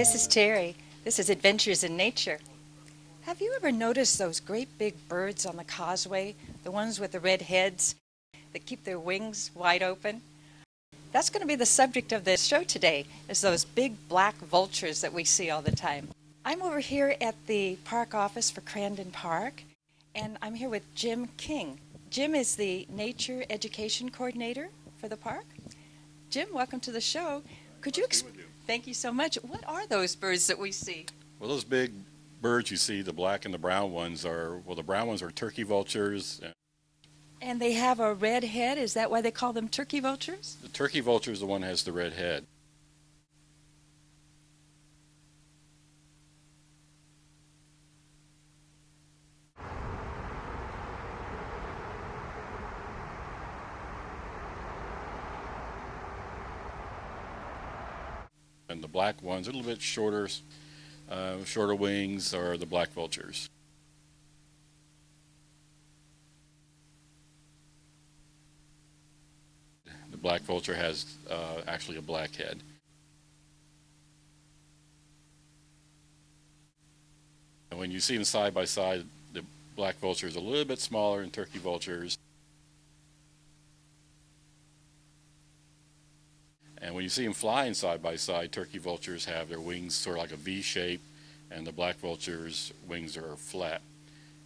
This is Teri. This is Adventures in Nature. Have you ever noticed those great big birds on the causeway, the ones with the red heads that keep their wings wide open? That's going to be the subject of this show today, is those big black vultures that we see all the time. I'm over here at the park office for Crandon Park, and I'm here with Jim King. Jim is the Nature Education Coordinator for the park. Jim, welcome to the show. Could you Thank you so much. What are those birds that we see? Well, those big birds you see, the black and the brown ones the brown ones are turkey vultures. And they have a red head. Is that why they call them turkey vultures? The turkey vulture is the one that has the red head. And the black ones are a little bit shorter, shorter wings, are the black vultures. The black vulture has actually a black head. And when you see them side by side, the black vulture is a little bit smaller than turkey vultures. And when you see them flying side by side, turkey vultures have their wings sort of like a V shape, and the black vultures' wings are flat.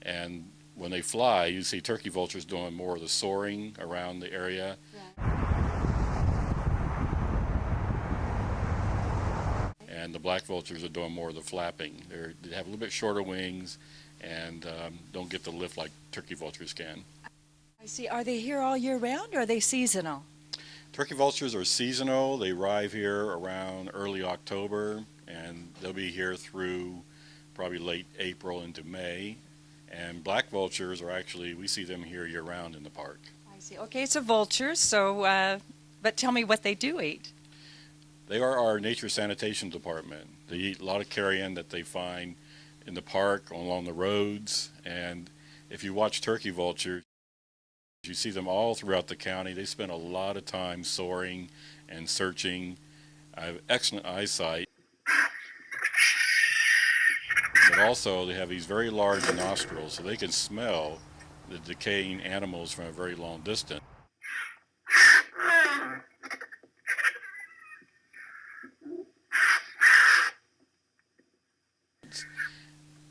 And when they fly, you see turkey vultures doing more of the soaring around the area. And the black vultures are doing more of the flapping. They have a little bit shorter wings and don't get the lift like turkey vultures can. I see. Are they here all year round, or are they seasonal? Turkey vultures are seasonal. They arrive here around early October, and they'll be here through probably late April into May. And black vultures are actually, we see them here year-round in the park. I see. Okay, it's a vulture, so, but tell me what they do eat. They are our nature sanitation department. They eat a lot of carrion that they find in the park, along the roads, and if you watch turkey vultures, you see them all throughout the county. They spend a lot of time soaring and searching. I have excellent eyesight. But also they have these very large nostrils, so they can smell the decaying animals from a very long distance.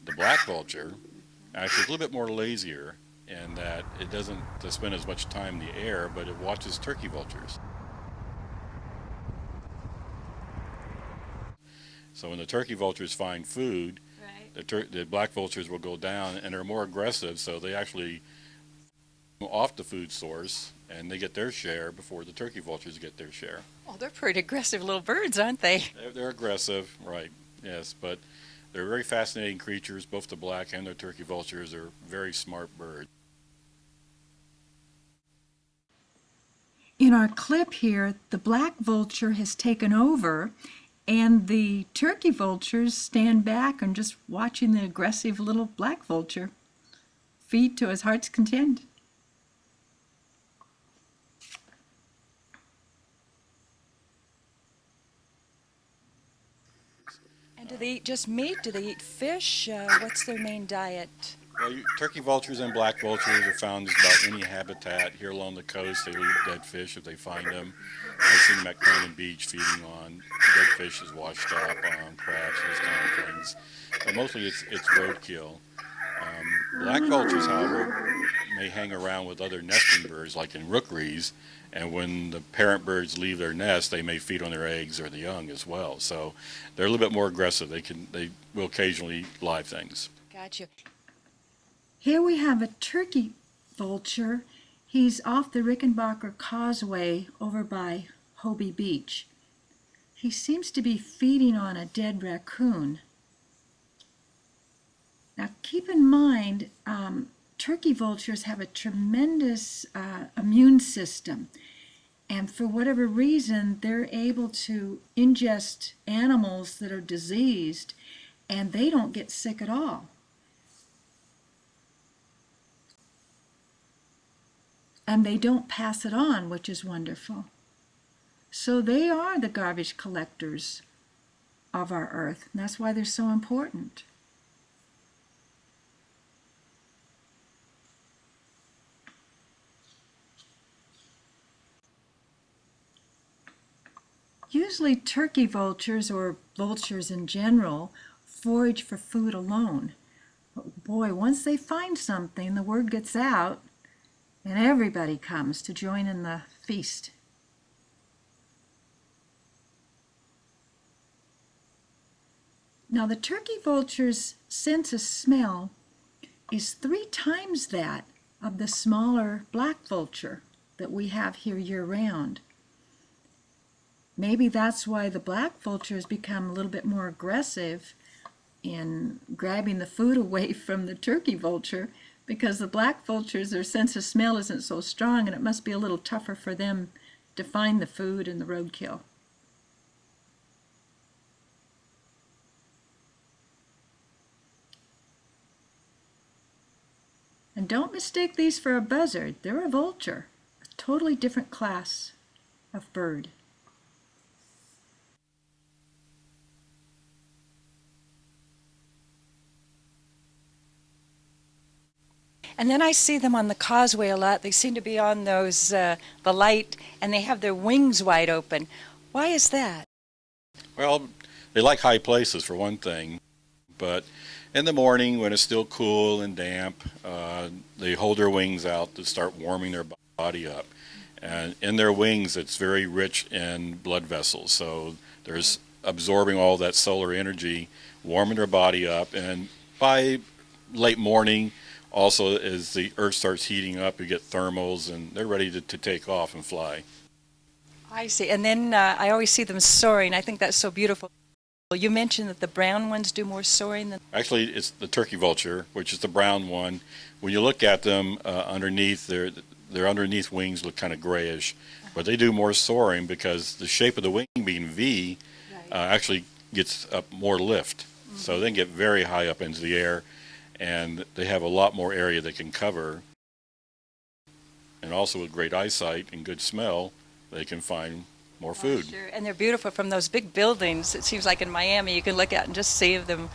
The black vulture actually is a little bit more lazier, and that it doesn't spend as much time in the air, but it watches turkey vultures. So when the turkey vultures find food, the black vultures will go down, and they're more aggressive, so they actually go off the food source and they get their share before the turkey vultures get their share. Oh, they're pretty aggressive little birds, aren't they? They're aggressive, right, yes, but they're very fascinating creatures. Both the black and the turkey vultures are very smart birds. In our clip here, the black vulture has taken over, and the turkey vultures stand back and just watching the aggressive little black vulture feed to his heart's content. And do they eat just meat? Do they eat fish? What's their main diet? Well, turkey vultures and black vultures are found in about any habitat here along the coast. They eat dead fish if they find them. I've seen them at Crandon Beach feeding on dead fish is washed up, on crabs, those kind of things. But mostly it's roadkill. Black vultures, however, may hang around with other nesting birds, like in rookeries, and when the parent birds leave their nest, they may feed on their eggs or the young as well. So they're a little bit more aggressive. They will occasionally eat live things. Gotcha. Here we have a turkey vulture. He's off the RICKENBACKER Causeway over by Hobie Beach. He seems to be feeding on a dead raccoon. Now keep in mind, turkey vultures have a tremendous immune system, and for whatever reason they're able to ingest animals that are diseased, and they don't get sick at all. And they don't pass it on, which is wonderful. So they are the garbage collectors of our earth. And that's why they're so important. Usually turkey vultures, or vultures in general, forage for food alone. But boy, once they find something, the word gets out and everybody comes to join in the feast. Now the turkey vulture's sense of smell is 3 times that of the smaller black vulture that we have here year-round. Maybe that's why the black vulture has become a little bit more aggressive in grabbing the food away from the turkey vulture, because the black vultures, their sense of smell isn't so strong, and it must be a little tougher for them to find the food and the roadkill. And don't mistake these for a buzzard. They're a vulture, a totally different class of bird. And then I see them on the causeway a lot. They seem to be on those, the light, and they have their wings wide open. Why is that? Well, they like high places for one thing, but in the morning when it's still cool and damp, they hold their wings out to start warming their body up. And in their wings, it's very rich in blood vessels, so there's absorbing all that solar energy, warming their body up, and by late morning, also as the earth starts heating up, you get thermals, and they're ready to take off and fly. I see. And then I always see them soaring. I think that's so beautiful. You mentioned that the brown ones do more soaring than... Actually, it's the turkey vulture, which is the brown one. When you look at them underneath, their underneath wings look kind of grayish, but they do more soaring because the shape of the wing being V actually gets up more lift. So they can get very high up into the air, and they have a lot more area they can cover. And also with great eyesight and good smell, they can find more food. Sure. And they're beautiful from those big buildings. It seems like in Miami you can look out and just see them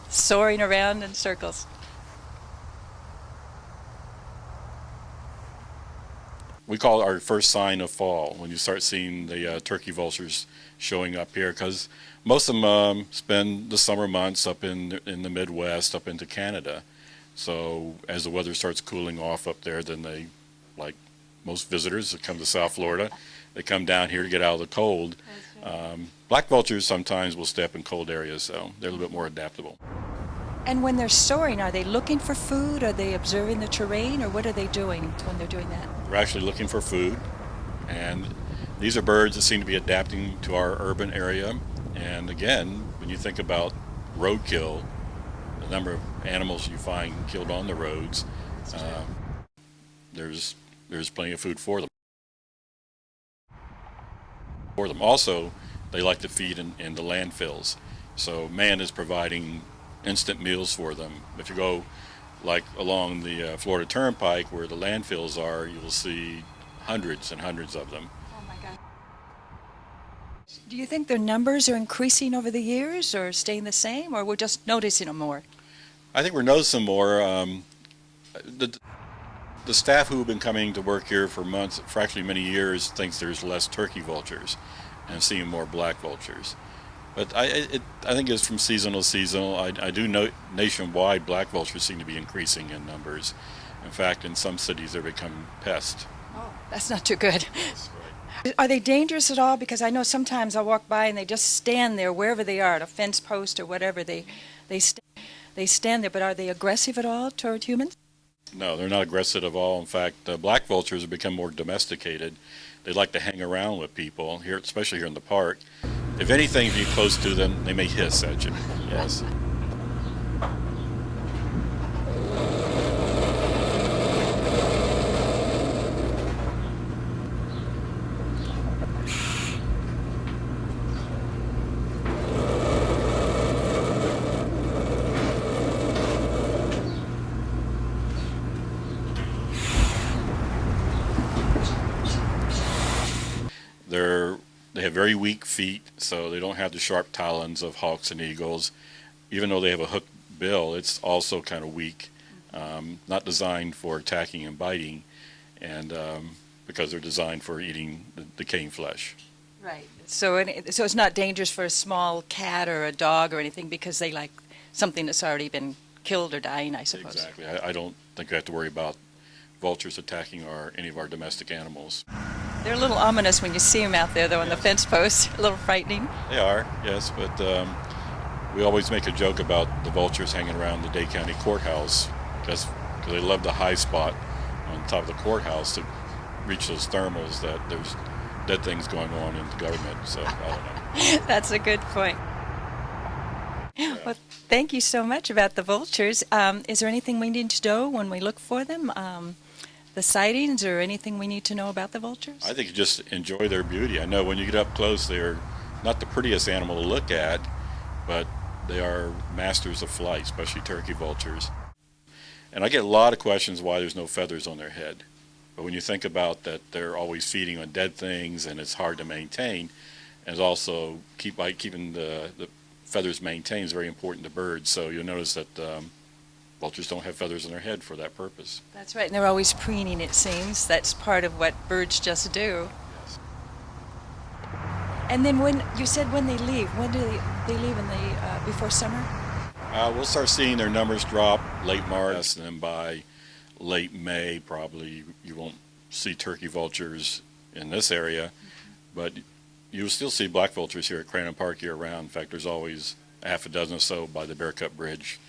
soaring around in circles. We call it our first sign of fall when you start seeing the turkey vultures showing up here, because most of them spend the summer months up in the Midwest, up into Canada. So as the weather starts cooling off up there, then they, like most visitors that come to South Florida, they come down here to get out of the cold. Black vultures sometimes will step in cold areas, so they're a little bit more adaptable. And when they're soaring, are they looking for food? Are they observing the terrain, or what are they doing when they're doing that? They're actually looking for food, and these are birds that seem to be adapting to our urban area. And again, when you think about roadkill, the number of animals you find killed on the roads, there's plenty of food for them. Also, they like to feed in the landfills. So man is providing instant meals for them. If you go like along the Florida Turnpike where the landfills are, you'll see hundreds and hundreds of them. Oh my God. Do you think their numbers are increasing over the years, or staying the same, or we're just noticing them more? I think we're noticing more. The staff who have been coming to work here for months, for actually many years, thinks there's less turkey vultures and seeing more black vultures. But I think it's from seasonal to seasonal. I do know nationwide black vultures seem to be increasing in numbers. In fact, in some cities they're becoming pests. Oh, that's not too good. That's right. Are they dangerous at all? Because I know sometimes I walk by and they just stand there wherever they are, at a fence post or whatever. They stand there, but are they aggressive at all toward humans? No, they're not aggressive at all. In fact, black vultures have become more domesticated. They like to hang around with people here, especially here in the park. If anything, if you get close to them, they may hiss at you. Yes. They They have very weak feet, so they don't have the sharp talons of hawks and eagles. Even though they have a hooked bill, it's also kind of weak, not designed for attacking and biting, and because they're designed for eating the decaying flesh. Right. So it's not dangerous for a small cat or a dog or anything because they like something that's already been killed or dying, I suppose. Exactly. I don't think we have to worry about vultures attacking any of our domestic animals. They're a little ominous when you see them out there, though, on the fence posts. A little frightening. They are, yes, but we always make a joke about the vultures hanging around the Dade County Courthouse because they love the high spot on top of the courthouse to reach those thermals that there's dead things going on in the government. So I don't know. That's a good point. Yeah. Well, thank you so much about the vultures. Is there anything we need to know when we look for them? The sightings or anything we need to know about the vultures? I think you just enjoy their beauty. I know when you get up close, they're not the prettiest animal to look at, but they are masters of flight, especially turkey vultures. And I get a lot of questions why there's no feathers on their head. But when you think about that they're always feeding on dead things and it's hard to maintain, and also keeping the feathers maintained is very important to birds. So you'll notice that vultures don't have feathers on their head for that purpose. That's right, and they're always preening, it seems. That's part of what birds just do. Yes. And then when you said when they leave, when do they leave before summer? We'll start seeing their numbers drop late March, and then by late May, probably you won't see turkey vultures in this area, but you'll still see black vultures here at Crandon Park year-round. In fact, there's always a half a dozen or so by the Bear Cup Bridge.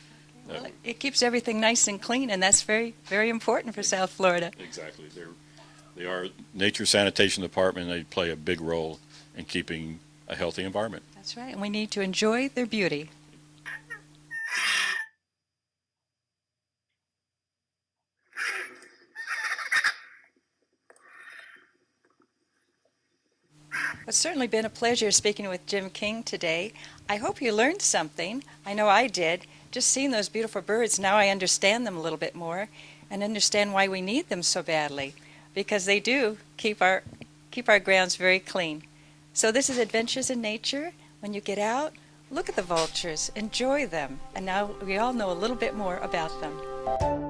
Well, it keeps everything nice and clean, and that's very, very important for South Florida. Exactly. They are Nature Sanitation Department, and they play a big role in keeping a healthy environment. That's right, and we need to enjoy their beauty. It's certainly been a pleasure speaking with Jim King today. I hope you learned something. I know I did. Just seeing those beautiful birds, now I understand them a little bit more and understand why we need them so badly, because they do keep our grounds very clean. So this is Adventures in Nature. When you get out, look at the vultures, enjoy them, and now we all know a little bit more about them.